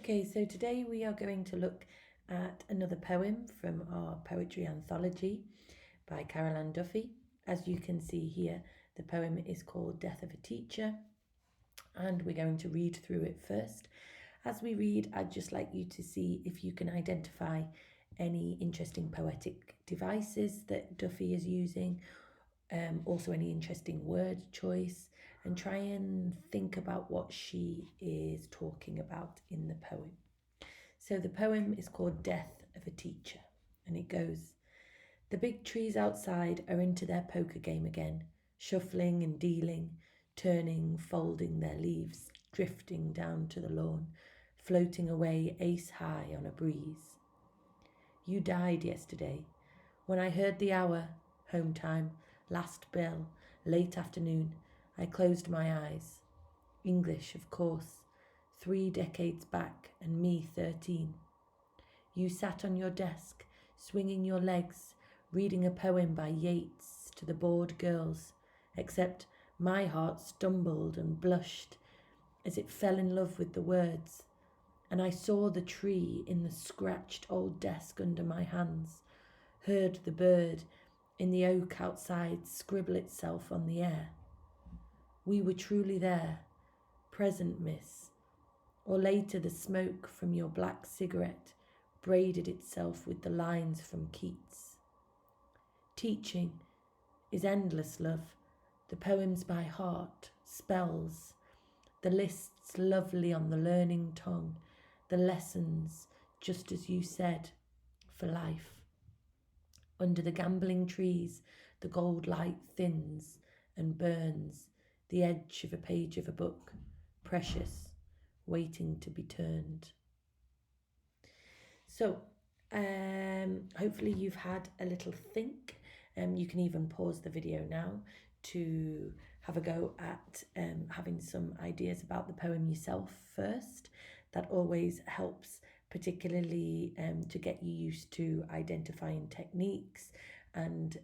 Okay, so today we are going to look at another poem from our poetry anthology by Caroline Duffy. As you can see here, the poem is called Death of a Teacher, and we're going to read through it first. As we read, I'd just like you to see if you can identify any interesting poetic devices that Duffy is using, also any interesting word choice, and try and think about what she is talking about in the poem. So the poem is called Death of a Teacher, and it goes, "The big trees outside are into their poker game again, shuffling and dealing, turning, folding their leaves, drifting down to the lawn, floating away ace high on a breeze. You died yesterday. When I heard the hour, home time, last bell, late afternoon, I closed my eyes. English, of course, 3 decades back and me 13. You sat on your desk, swinging your legs, reading a poem by Yeats to the bored girls, except my heart stumbled and blushed as it fell in love with the words, and I saw the tree in the scratched old desk under my hands, heard the bird in the oak outside scribble itself on the air. We were truly there, present, miss, or later the smoke from your black cigarette braided itself with the lines from Keats. Teaching is endless love, the poems by heart, spells, the lists lovely on the learning tongue, the lessons, just as you said, for life. Under the gambling trees, the gold light thins and burns, the edge of a page of a book, precious, waiting to be turned." So, hopefully you've had a little think. You can even pause the video now to have a go at having some ideas about the poem yourself first. That always helps, particularly to get you used to identifying techniques and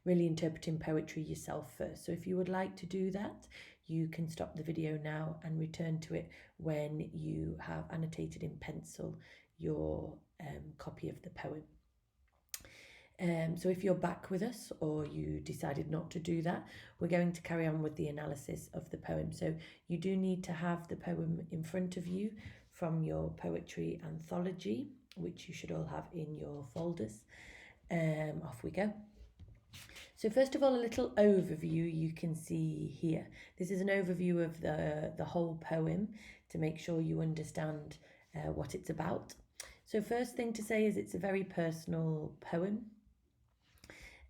really interpreting poetry yourself first. So if you would like to do that, you can stop the video now and return to it when you have annotated in pencil your copy of the poem. So if you're back with us or you decided not to do that, we're going to carry on with the analysis of the poem. So you do need to have the poem in front of you from your poetry anthology, which you should all have in your folders. Off we go. So first of all, a little overview you can see here. This is an overview of the whole poem to make sure you understand what it's about. So first thing to say is it's a very personal poem.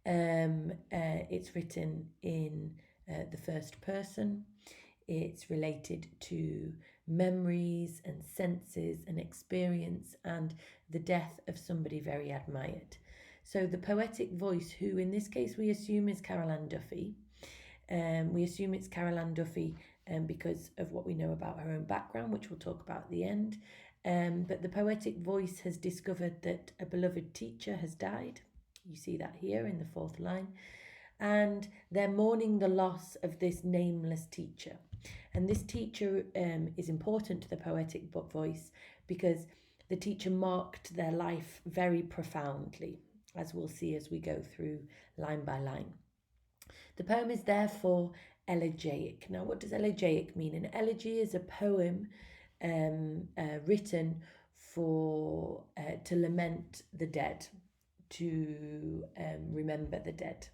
It's written in the first person. It's related to memories and senses and experience and the death of somebody very admired. So the poetic voice, who in this case we assume is Caroline Duffy. We assume it's Caroline Duffy because of what we know about her own background, which we'll talk about at the end. But the poetic voice has discovered that a beloved teacher has died. You see that here in the 4th line. And they're mourning the loss of this nameless teacher. And this teacher is important to the poetic voice because the teacher marked their life very profoundly, as we'll see as we go through line by line. The poem is therefore elegiac. Now, what does elegiac mean? An elegy is a poem written for to lament the dead, to remember the dead.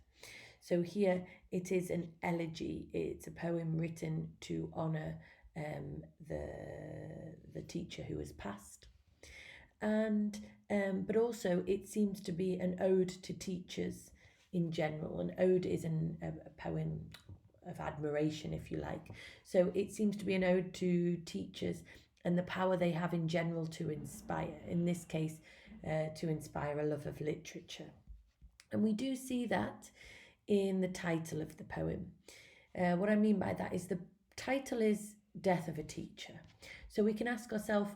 So here it is an elegy. It's a poem written to honour the teacher who has passed. And but also it seems to be an ode to teachers in general. An ode is a poem of admiration, if you like. So it seems to be an ode to teachers and the power they have in general to inspire, in this case, to inspire a love of literature. And we do see that in the title of the poem. What I mean by that is the title is Death of a Teacher. So we can ask ourselves,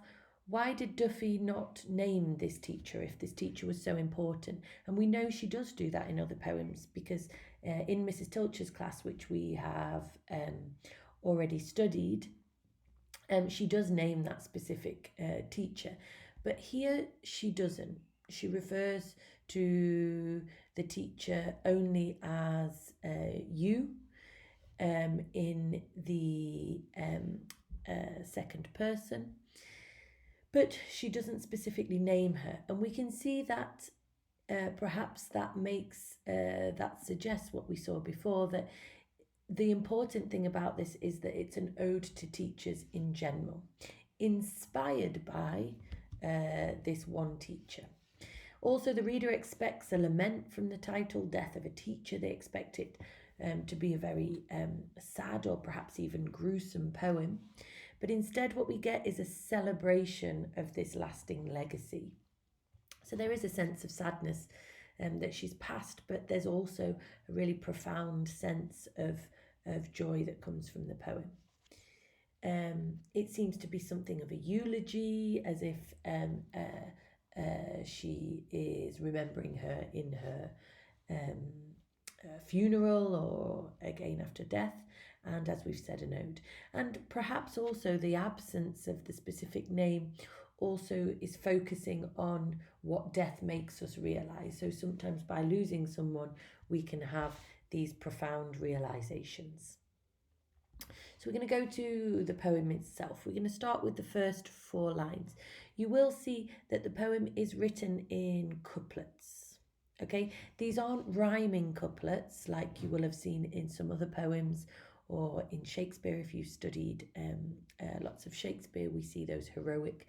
why did Duffy not name this teacher if this teacher was so important? And we know she does do that in other poems because in Mrs. Tilcher's class, which we have already studied, She does name that specific teacher, but here she doesn't. She refers to the teacher only as you in the second person, but she doesn't specifically name her, and we can see that perhaps that suggests what we saw before, that the important thing about this is that it's an ode to teachers in general, inspired by this one teacher. Also, the reader expects a lament from the title, Death of a Teacher. They expect it to be a very sad or perhaps even gruesome poem. But instead, what we get is a celebration of this lasting legacy. So there is a sense of sadness that she's passed, but there's also a really profound sense of joy that comes from the poem. It seems to be something of a eulogy, as if she is remembering her in her funeral or again after death, and as we've said, an ode. And perhaps also the absence of the specific name also is focusing on what death makes us realize. So sometimes by losing someone, we can have these profound realizations. So we're going to go to the poem itself. We're going to start with the first 4 lines. You will see that the poem is written in couplets. Okay, these aren't rhyming couplets like you will have seen in some other poems or in Shakespeare. If you've studied lots of Shakespeare, we see those heroic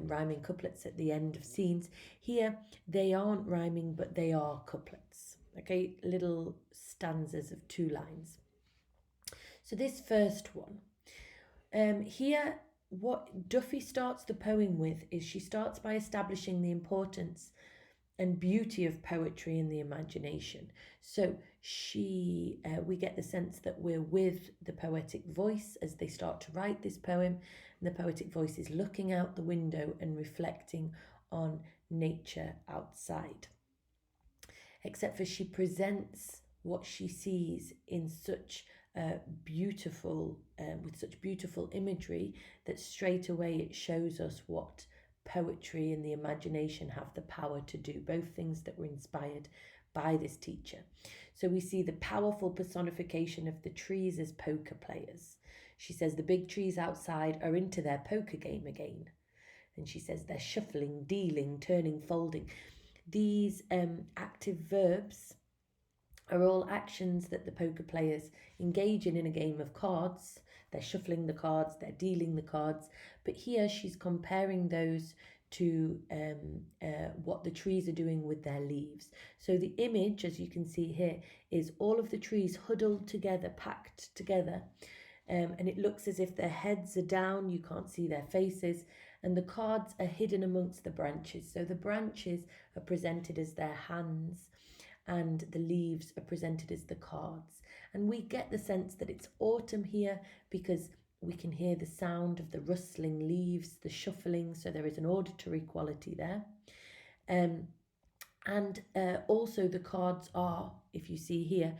rhyming couplets at the end of scenes. Here, they aren't rhyming, but they are couplets. Okay, little stanzas of 2 lines. So this first one, here, what Duffy starts the poem with is she starts by establishing the importance and beauty of poetry in the imagination. So we get the sense that we're with the poetic voice as they start to write this poem, and the poetic voice is looking out the window and reflecting on nature outside. Except for she presents what she sees in such with such beautiful imagery that straight away it shows us what poetry and the imagination have the power to do, both things that were inspired by this teacher. So we see the powerful personification of the trees as poker players. She says the big trees outside are into their poker game again. And she says they're shuffling, dealing, turning, folding. These active verbs are all actions that the poker players engage in a game of cards. They're shuffling the cards, they're dealing the cards, but here she's comparing those to what the trees are doing with their leaves. So the image, as you can see here, is all of the trees huddled together, packed together, and it looks as if their heads are down, you can't see their faces, and the cards are hidden amongst the branches. So the branches are presented as their hands, and the leaves are presented as the cards. And we get the sense that it's autumn here because we can hear the sound of the rustling leaves, the shuffling, so there is an auditory quality there. And also the cards are, if you see here,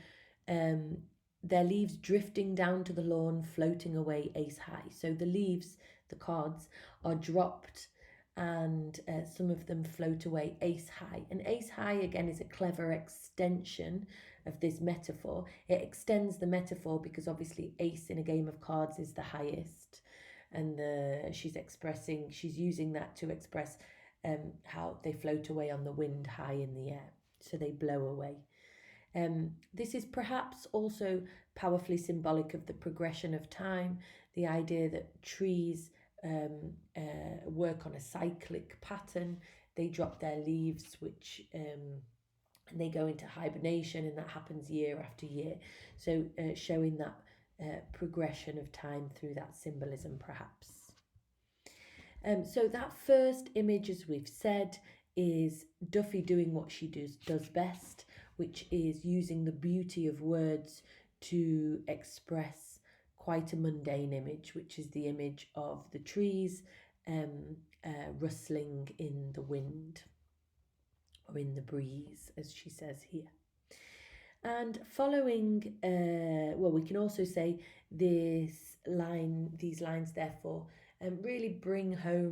their leaves drifting down to the lawn, floating away ace high. So the leaves, the cards, are dropped, and some of them float away ace high. And ace high, again, is a clever extension of this metaphor. It extends the metaphor because obviously ace in a game of cards is the highest, and she's using that to express how they float away on the wind high in the air, so they blow away. This is perhaps also powerfully symbolic of the progression of time, the idea that trees work on a cyclic pattern. They drop their leaves, which and they go into hibernation, and that happens year after year. So showing that progression of time through that symbolism, perhaps. So that first image, as we've said, is Duffy doing what she does best, which is using the beauty of words to express quite a mundane image, which is the image of the trees rustling in the wind or in the breeze, as she says here. And following, well, we can also say these lines therefore really bring home